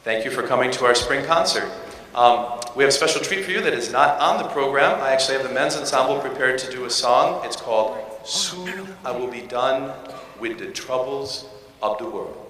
Thank you for coming to our spring concert. We have a special treat for you that is not on the program. I actually have the men's ensemble prepared to do a song. It's called Soon I Will Be Done with the Troubles of the World.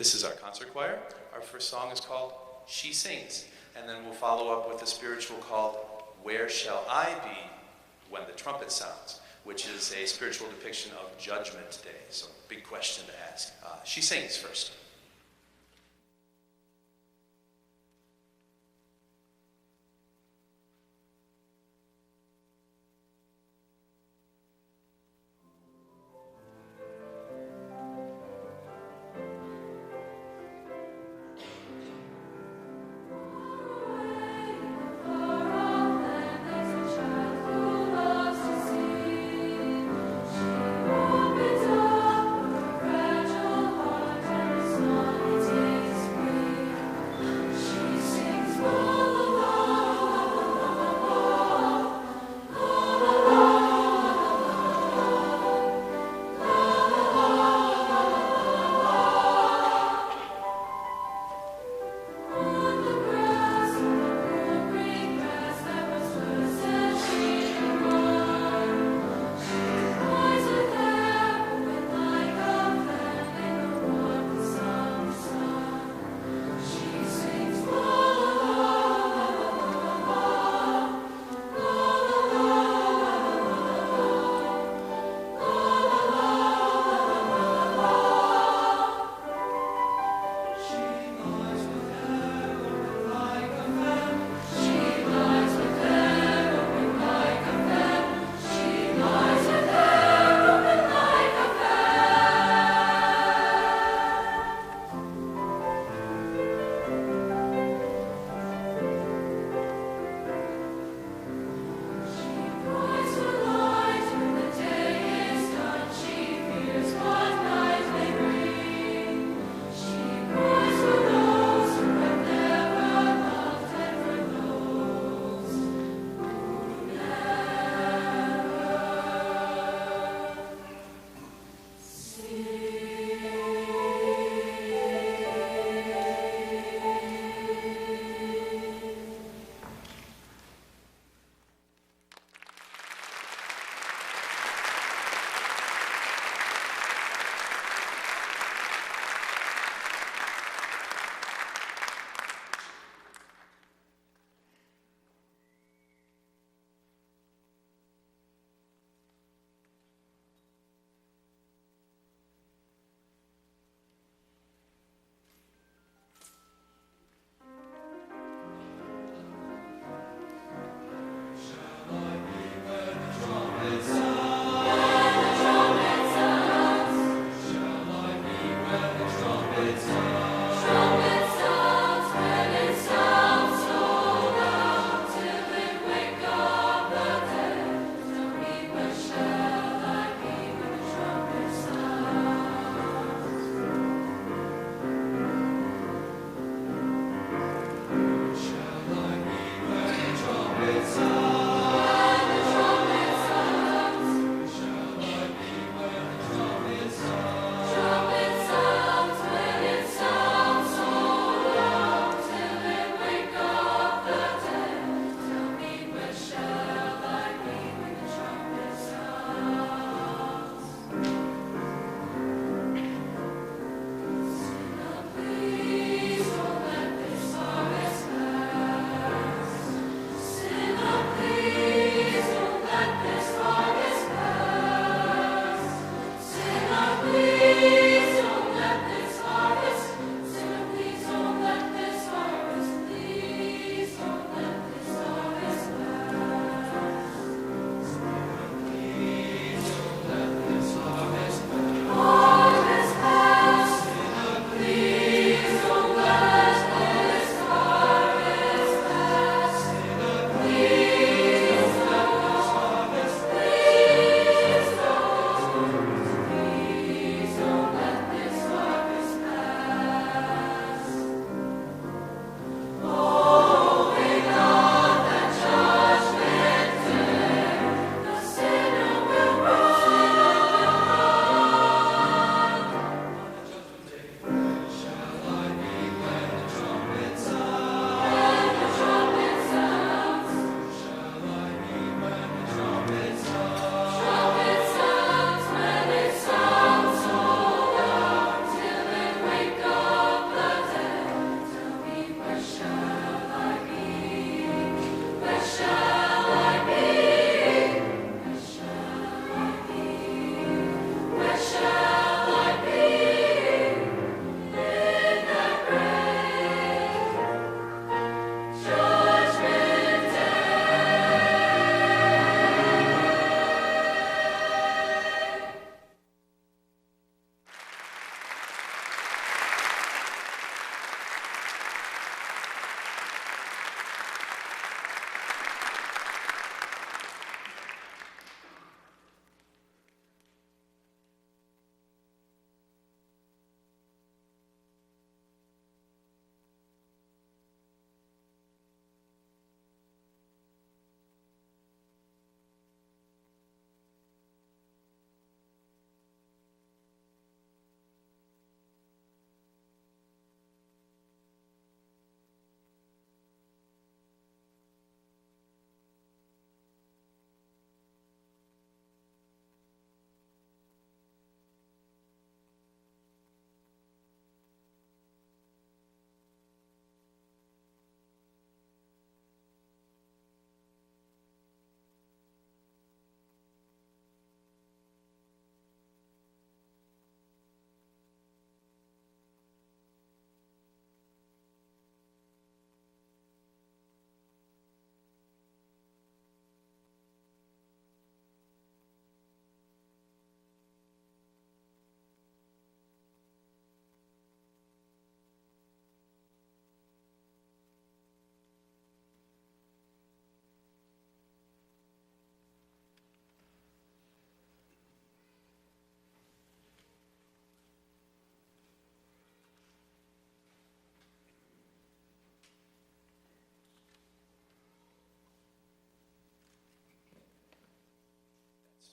This is our concert choir. Our first song is called She Sings, and then we'll follow up with a spiritual called Where Shall I Be When the Trumpet Sounds, which is a spiritual depiction of Judgment Day. So, big question to ask. She Sings first. Opens up her fragile heart and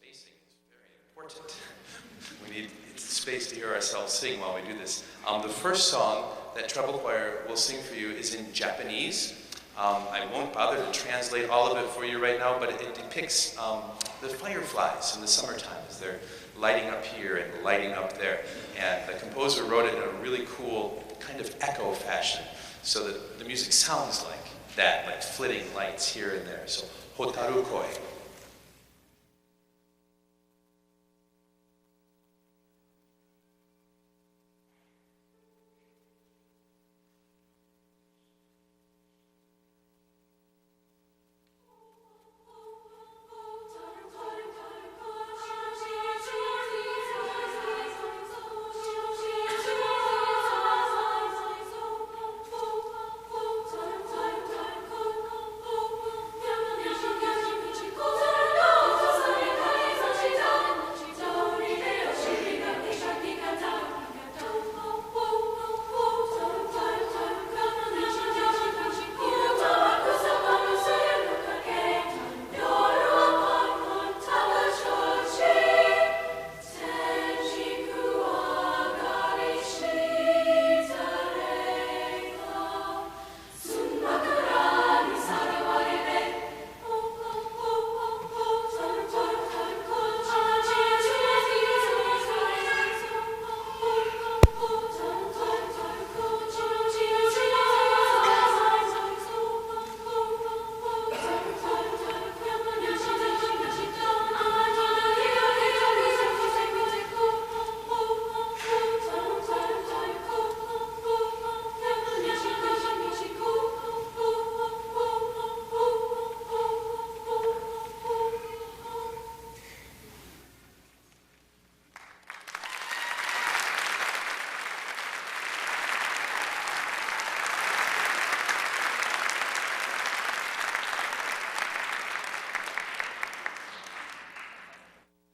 spacing is very important. We need space to hear ourselves sing while we do this. The first song that Treble Choir will sing for you is in Japanese. I won't bother to translate all of it for you right now, but it depicts the fireflies in the summertime as they're lighting up here and lighting up there. And the composer wrote it in a really cool kind of echo fashion, so that the music sounds like that, like flitting lights here and there. So, Hotaru Koi.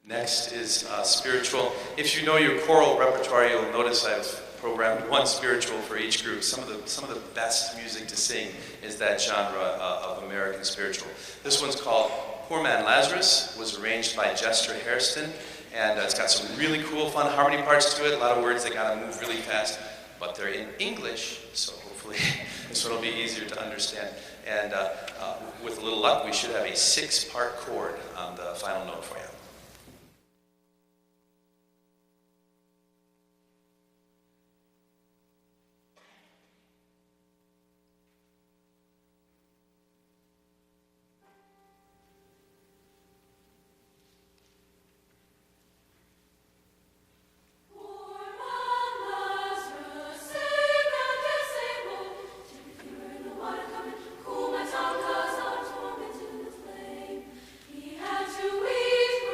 Next is spiritual. If you know your choral repertoire, you'll notice I've programmed one spiritual for each group. Some of the best music to sing is that genre of American spiritual. This one's called Poor Man Lazarus. Was arranged by Jester Hairston, and it's got some really cool, fun harmony parts to it. A lot of words that gotta move really fast, but they're in English, so hopefully this one will be easier to understand. And with a little luck, we should have a 6-part chord on the final note for you. He had to weep.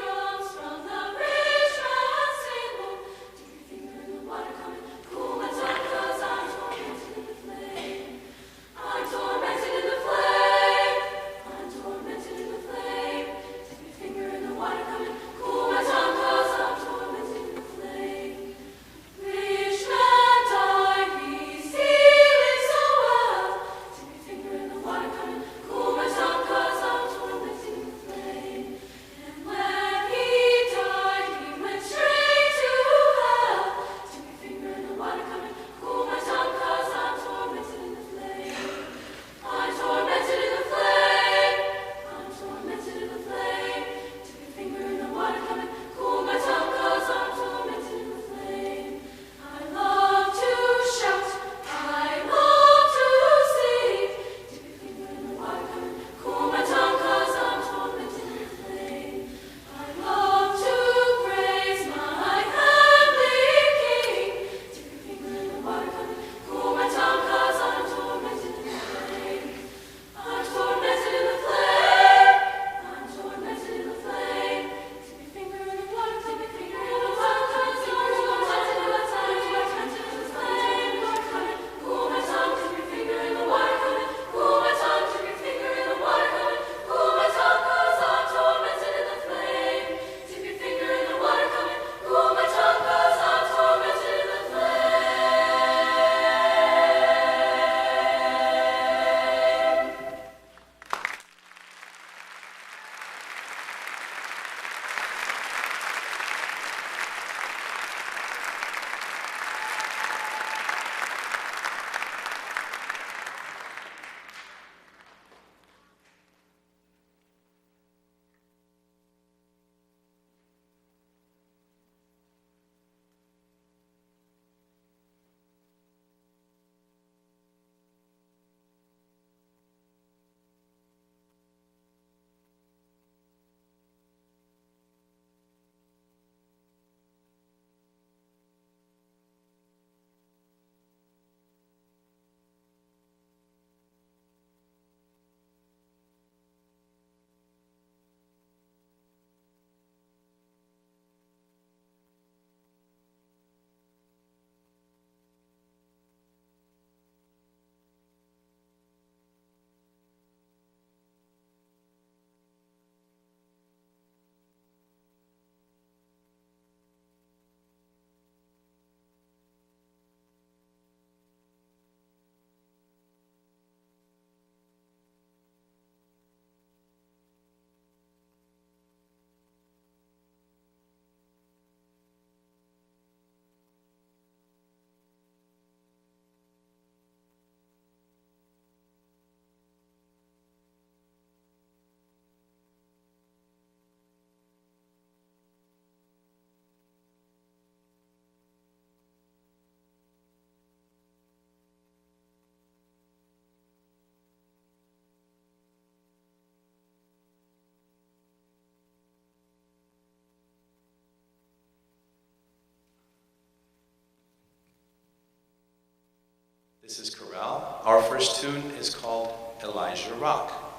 This is Corral. Our first tune is called Elijah Rock.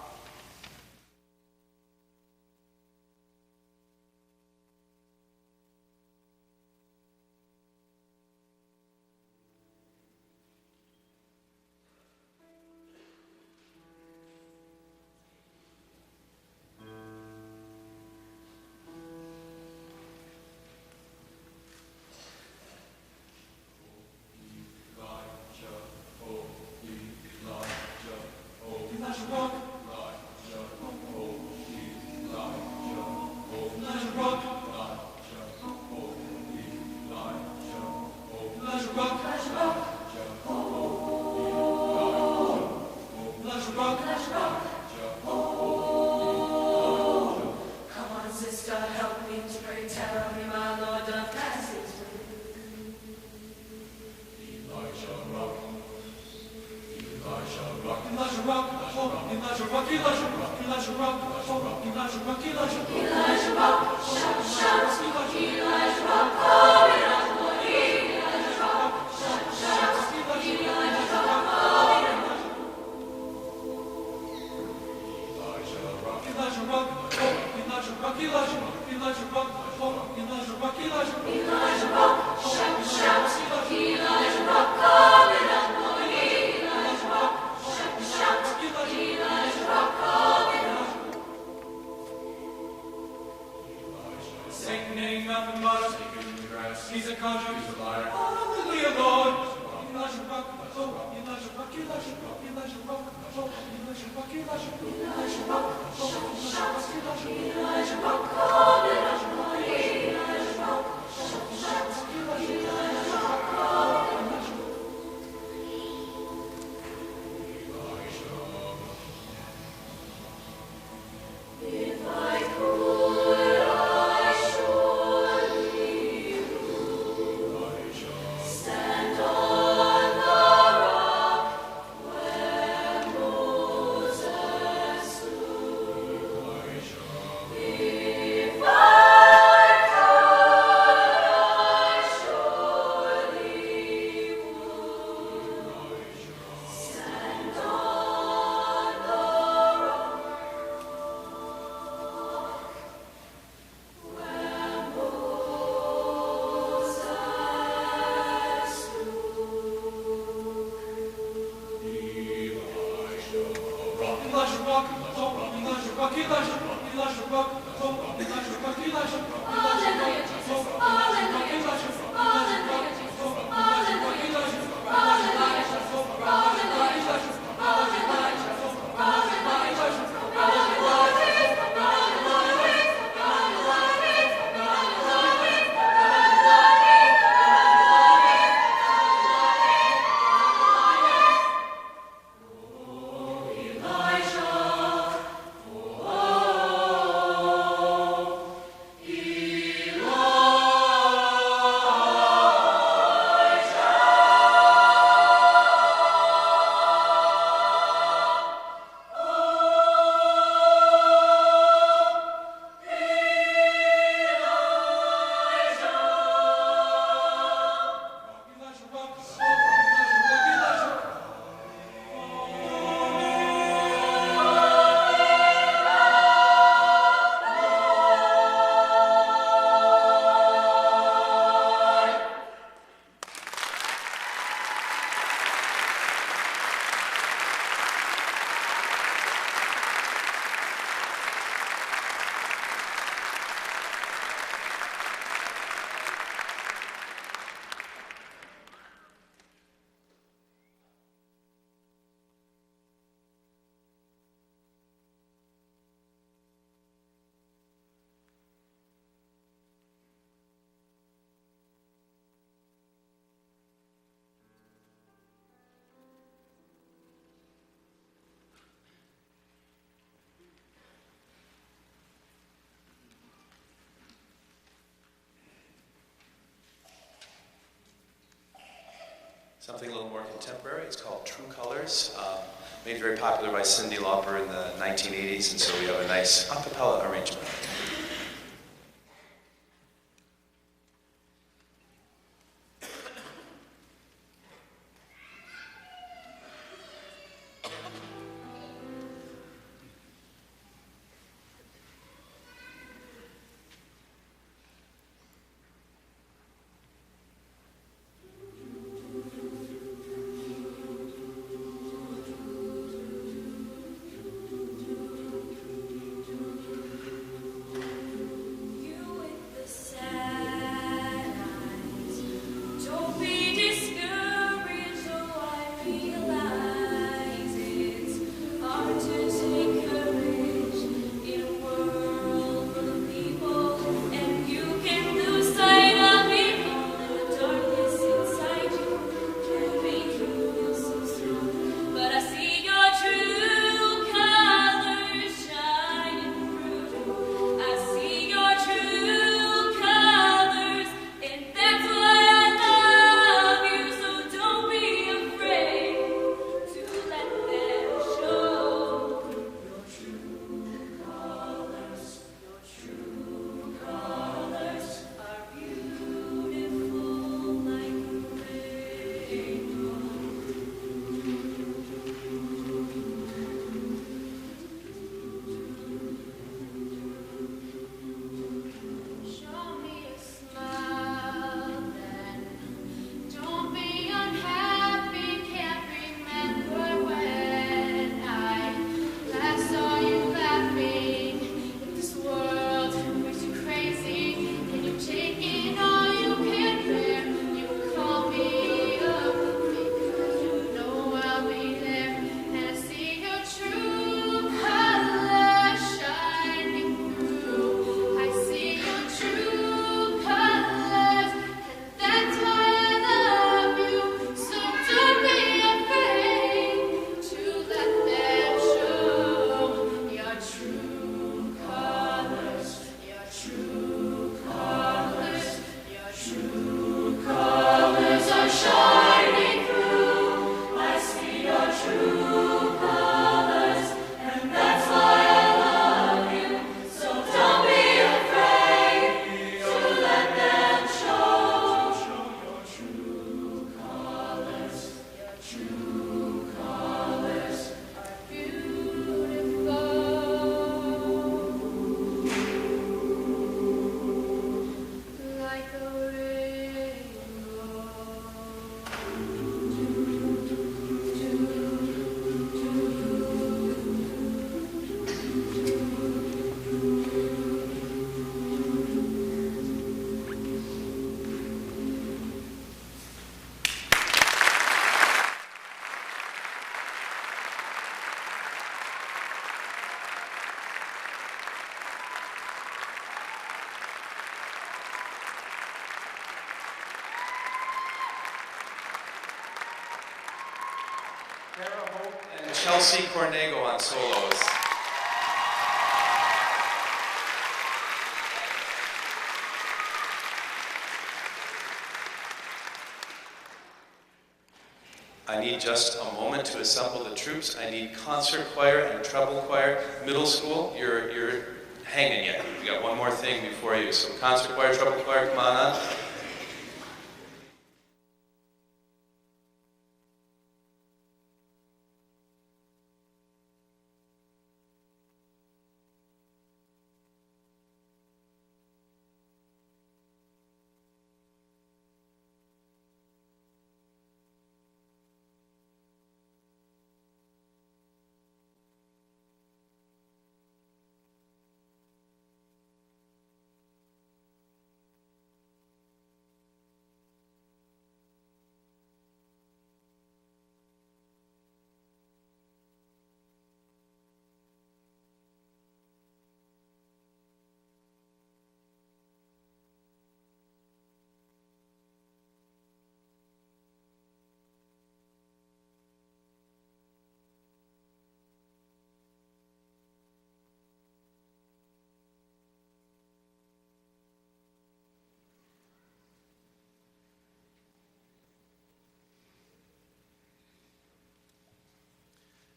Something a little more contemporary. It's called True Colors, made very popular by Cyndi Lauper in the 1980s, and so we have a nice a cappella arrangement. Chelsea Cornego on solos. I need just a moment to assemble the troops. I need concert choir and treble choir. Middle school, you're hanging yet. We got one more thing before you. So concert choir, treble choir, come on up.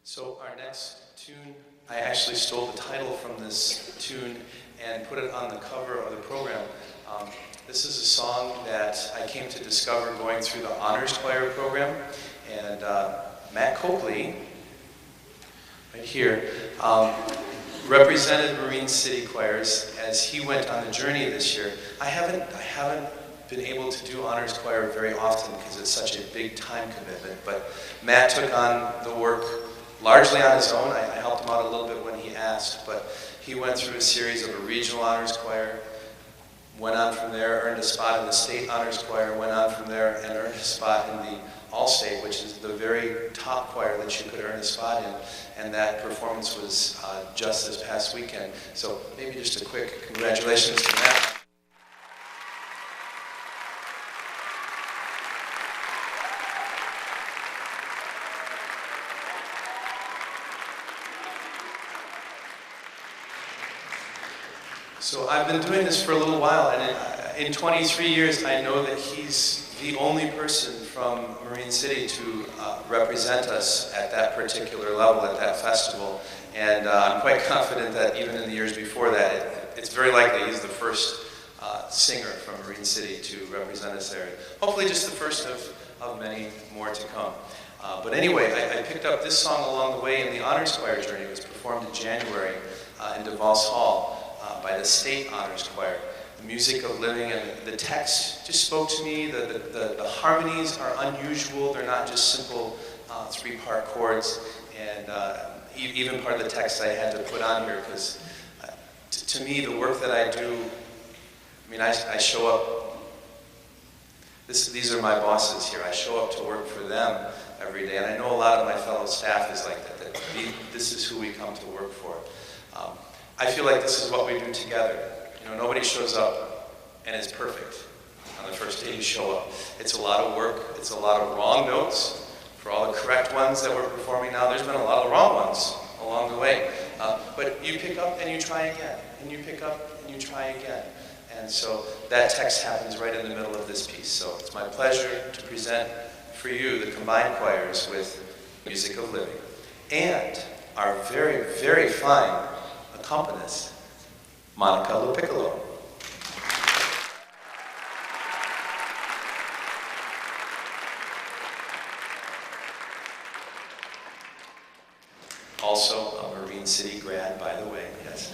So our next tune, I actually stole the title from this tune and put it on the cover of the program. This is a song that I came to discover going through the Honors Choir program, and Matt Copley, right here, represented Marine City Choirs as he went on the journey this year. I haven't been able to do Honors Choir very often because it's such a big time commitment, but Matt took on the work largely on his own. I helped him out a little bit when he asked, but he went through a series of a regional honors choir, went on from there, earned a spot in the state honors choir, went on from there and earned a spot in the All-State, which is the very top choir that you could earn a spot in, and that performance was just this past weekend. So maybe just a quick congratulations to Matt. So I've been doing this for a little while, and in 23 years, I know that he's the only person from Marine City to represent us at that particular level, at that festival. And I'm quite confident that even in the years before that, it's very likely he's the first singer from Marine City to represent us there. Hopefully just the first of many more to come. But anyway, I picked up this song along the way in the Honors Choir journey. It was performed in January in DeVos Hall by the State Honors Choir. The music of living and the text just spoke to me. The harmonies are unusual. They're not just simple three-part chords. And even part of the text I had to put on here because to me, the work that I do, I mean, I show up, these are my bosses here. I show up to work for them every day. And I know a lot of my fellow staff is like that this is who we come to work for. I feel like this is what we do together. You know, nobody shows up and is perfect on the first day you show up. It's a lot of work. It's a lot of wrong notes. For all the correct ones that we're performing now, there's been a lot of wrong ones along the way. But you pick up and you try again. And you pick up and you try again. And so that text happens right in the middle of this piece. So it's my pleasure to present for you the combined choirs with Music of Living. And our very, very fine accompanist, Monica Lopiccolo. Also a Marine City grad, by the way, yes.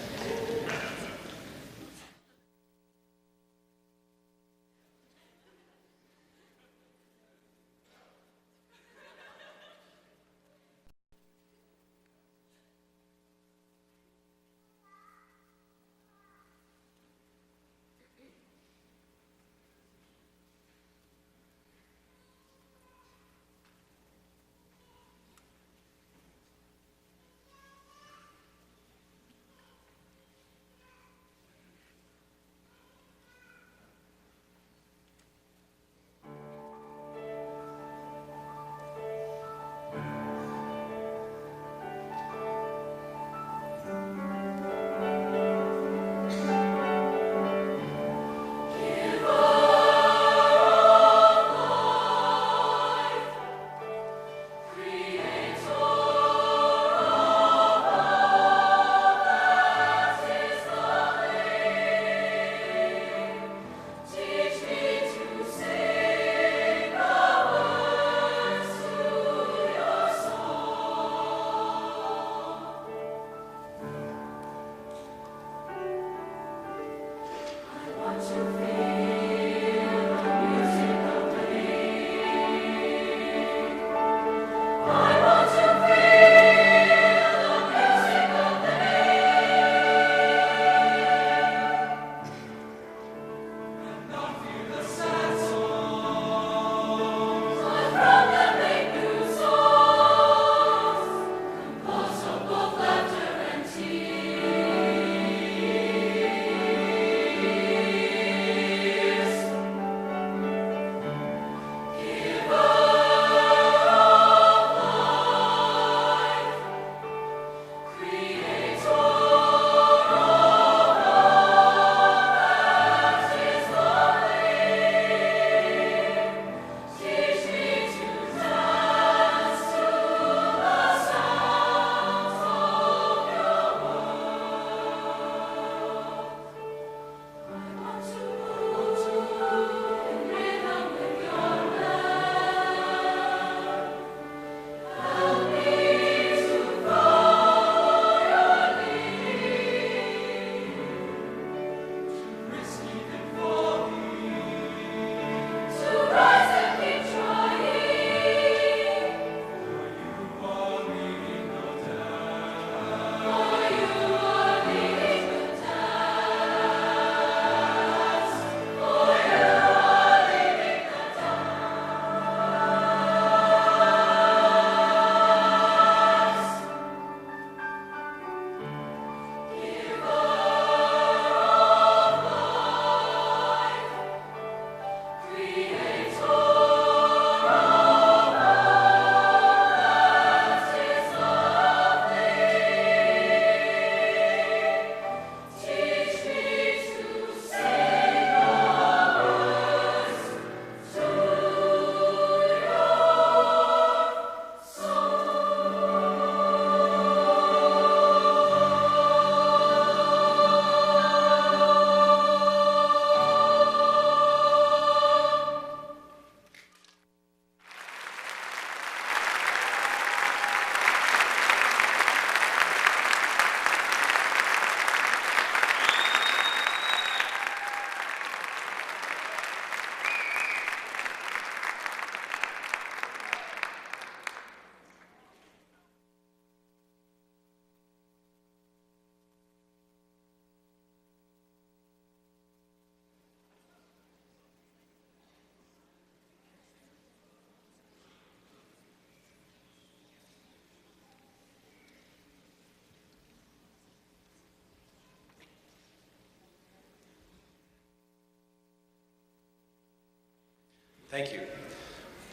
Thank you.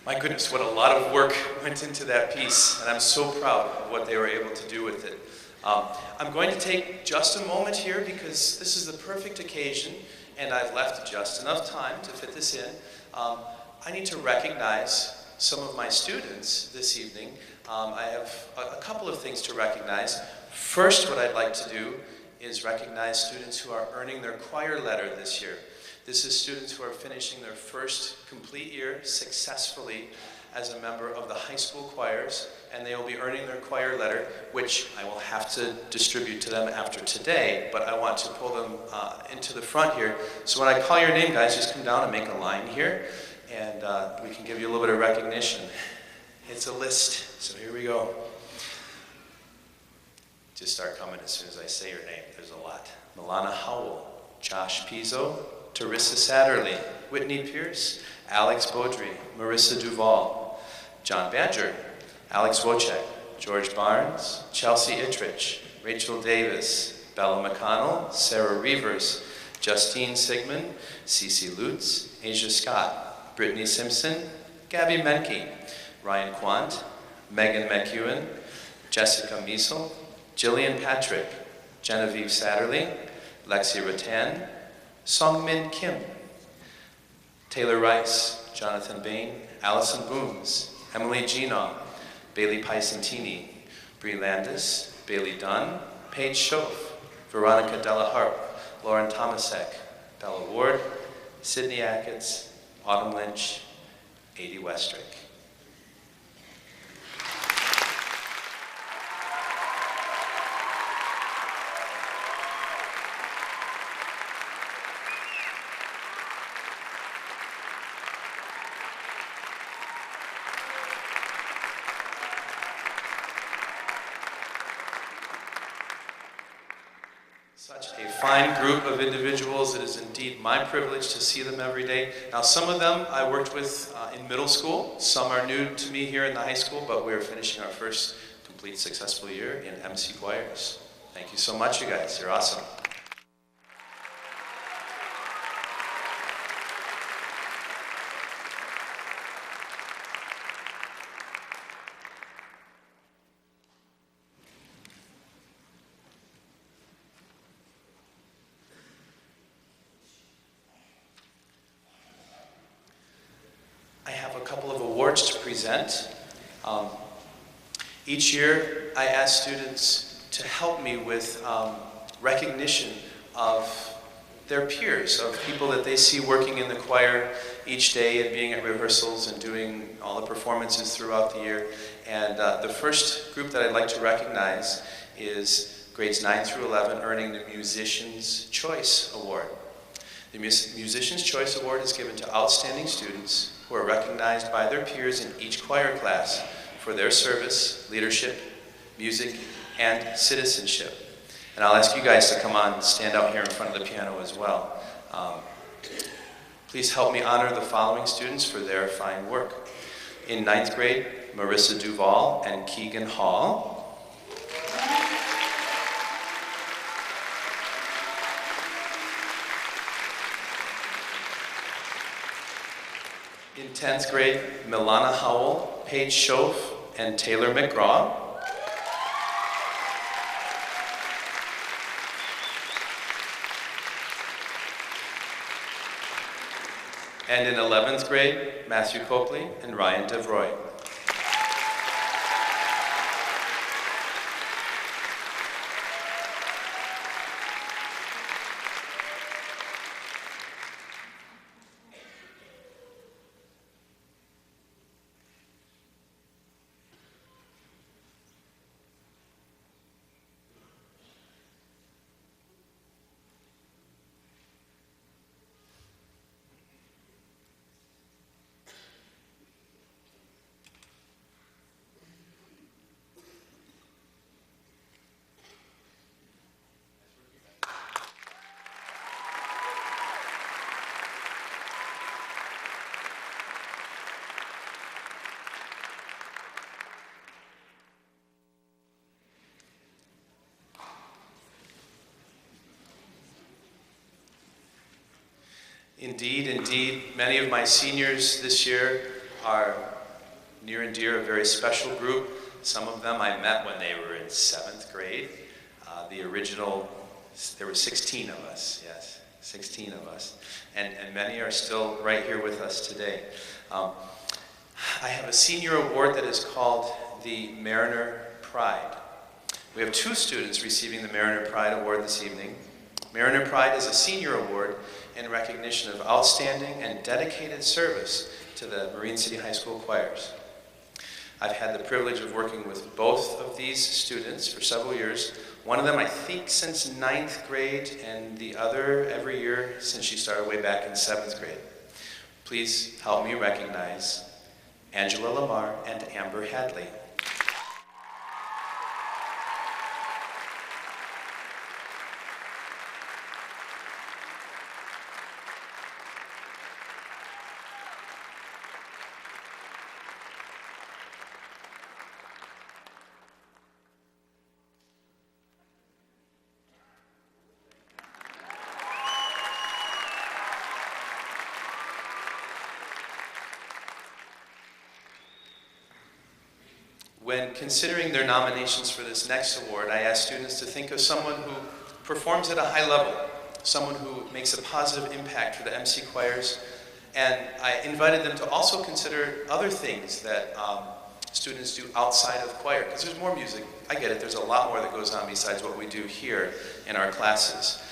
My goodness, what a lot of work went into that piece, and I'm so proud of what they were able to do with it. I'm going to take just a moment here because this is the perfect occasion, and I've left just enough time to fit this in. I need to recognize some of my students this evening. I have a couple of things to recognize. First, what I'd like to do is recognize students who are earning their choir letter this year. This is students who are finishing their first complete year successfully as a member of the high school choirs, and they will be earning their choir letter, which I will have to distribute to them after today, but I want to pull them into the front here. So when I call your name, guys, just come down and make a line here, and we can give you a little bit of recognition. It's a list, so here we go. Just start coming as soon as I say your name. There's a lot. Milana Howell, Josh Pizzo, Teresa Satterley, Whitney Pierce, Alex Beaudry, Marissa Duvall, John Badger, Alex Wojcik, George Barnes, Chelsea Ittrich, Rachel Davis, Bella McConnell, Sarah Reavers, Justine Sigmund, Cece Lutz, Asia Scott, Brittany Simpson, Gabby Menke, Ryan Quant, Megan McEwen, Jessica Miesel, Jillian Patrick, Genevieve Satterley, Lexi Rattan, Songmin Kim, Taylor Rice, Jonathan Bain, Allison Booms, Emily Ginaw, Bailey Picentini, Bree Landis, Bailey Dunn, Paige Schoaf, Veronica Delaharp, Lauren Tomasek, Bella Ward, Sydney Ackett, Autumn Lynch, Adie Westrick. Such a fine group of individuals. It is indeed my privilege to see them every day. Now, some of them I worked with in middle school. Some are new to me here in the high school, but we're finishing our first complete successful year in MC choirs. Thank you so much, you guys. You're awesome. I have a couple of awards to present. Each year, I ask students to help me with recognition of their peers, of people that they see working in the choir each day and being at rehearsals and doing all the performances throughout the year. And the first group that I'd like to recognize is grades 9 through 11 earning the Musician's Choice Award. The Musician's Choice Award is given to outstanding students who are recognized by their peers in each choir class for their service, leadership, music, and citizenship. And I'll ask you guys to come on and stand out here in front of the piano as well. Please help me honor the following students for their fine work. In 9th grade, Marissa Duvall and Keegan Hall. In 10th grade, Milana Howell, Paige Schoaf, and Taylor McGraw. And in 11th grade, Matthew Copley and Ryan DeVroy. Indeed, many of my seniors this year are near and dear, a very special group. Some of them I met when they were in 7th grade. The original, there were 16 of us, yes, 16 of us. And many are still right here with us today. I have a senior award that is called the Mariner Pride. We have 2 students receiving the Mariner Pride Award this evening. Mariner Pride is a senior award in recognition of outstanding and dedicated service to the Marine City High School choirs. I've had the privilege of working with both of these students for several years. One of them, I think, since 9th grade, and the other every year since she started way back in 7th grade. Please help me recognize Angela Lamar and Amber Hadley. When considering their nominations for this next award, I ask students to think of someone who performs at a high level, someone who makes a positive impact for the MC choirs, and I invited them to also consider other things that students do outside of choir, because there's more music. I get it, there's a lot more that goes on besides what we do here in our classes.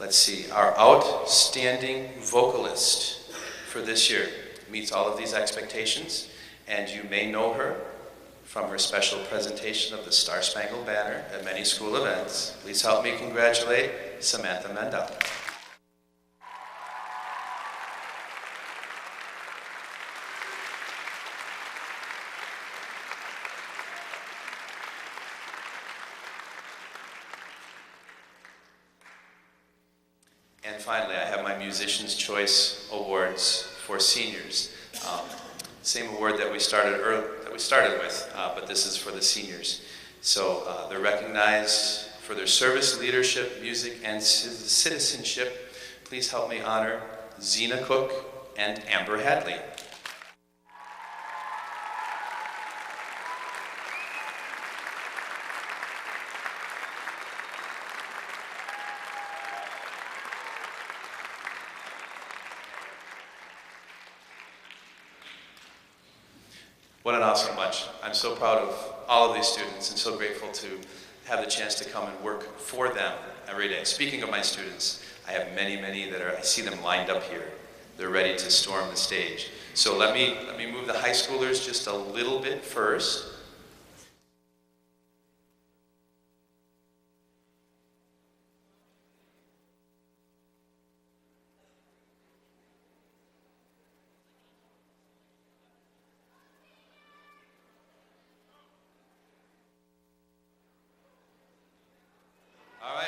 Let's see, our outstanding vocalist for this year meets all of these expectations. And you may know her from her special presentation of the Star Spangled Banner at many school events. Please help me congratulate Samantha Mendel. And finally, I have my Musician's Choice Awards for seniors. Same award that we started with, but this is for the seniors. So they're recognized for their service, leadership, music, and citizenship. Please help me honor Zena Cook and Amber Hadley. What an awesome bunch. I'm so proud of all of these students and so grateful to have the chance to come and work for them every day. Speaking of my students, I have many that I see them lined up here. They're ready to storm the stage. So let me move the high schoolers just a little bit first.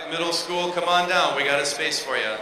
Middle school, come on down. We got a space for you.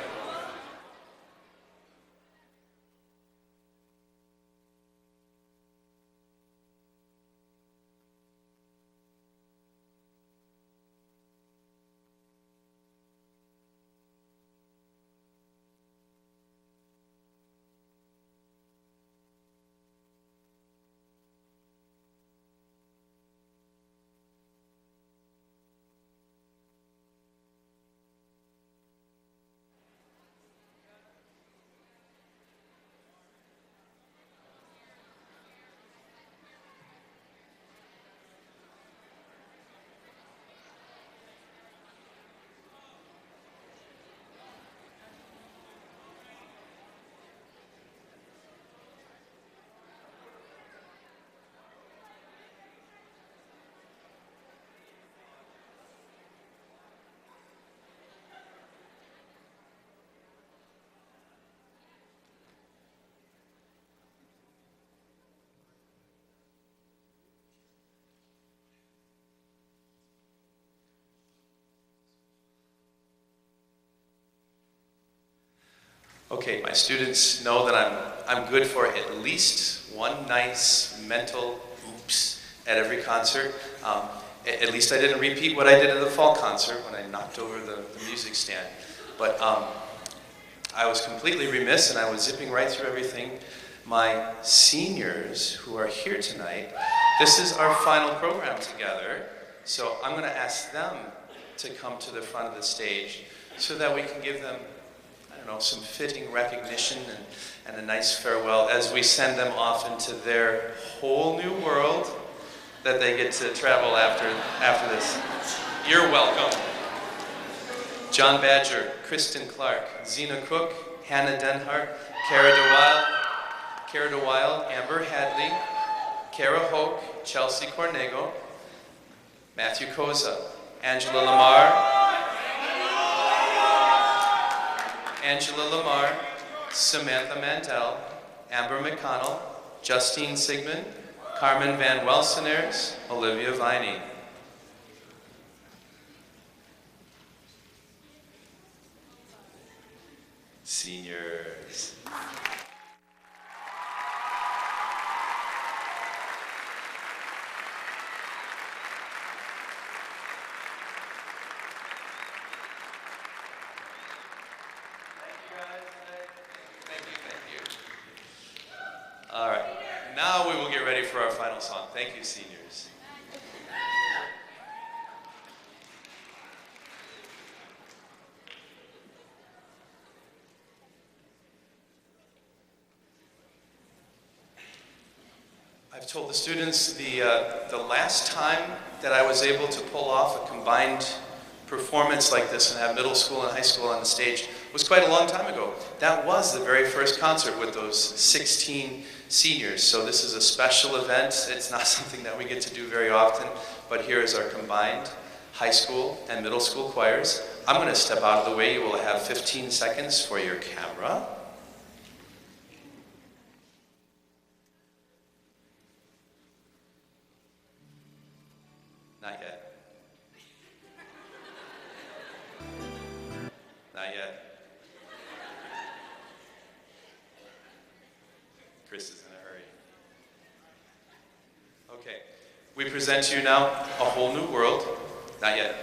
Okay, my students know that I'm good for at least one nice mental oops at every concert. At least I didn't repeat what I did at the fall concert when I knocked over the music stand. But I was completely remiss and I was zipping right through everything. My seniors who are here tonight, this is our final program together. So I'm going to ask them to come to the front of the stage so that we can give them, I don't know, some fitting recognition and a nice farewell as we send them off into their whole new world that they get to travel after this. You're welcome. John Badger, Kristen Clark, Zena Cook, Hannah Denhart, Cara DeWild, Amber Hadley, Kara Hoke, Chelsea Cornego, Matthew Koza, Angela Lamar, Samantha Mandel, Amber McConnell, Justine Sigmund, Carmen Van Welseners, Olivia Viney. Seniors. All right, now we will get ready for our final song. Thank you, seniors. I've told the students the last time that I was able to pull off a combined performance like this and have middle school and high school on the stage was quite a long time ago. That was the very first concert with those 16 seniors. So this is a special event. It's not something that we get to do very often, but here is our combined high school and middle school choirs. I'm going to step out of the way. You will have 15 seconds for your camera. Not yet. Not yet. Chris is in a hurry. Okay. We present to you now A Whole New World. Not yet.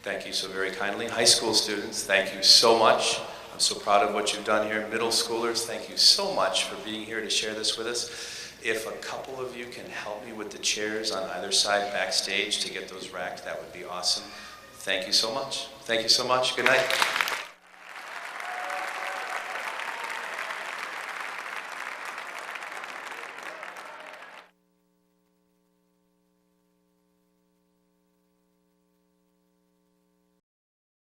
Thank you so very kindly. High school students, thank you so much. I'm so proud of what you've done here. Middle schoolers, thank you so much for being here to share this with us. If a couple of you can help me with the chairs on either side backstage to get those racked, that would be awesome. Thank you so much. Thank you so much. Good night.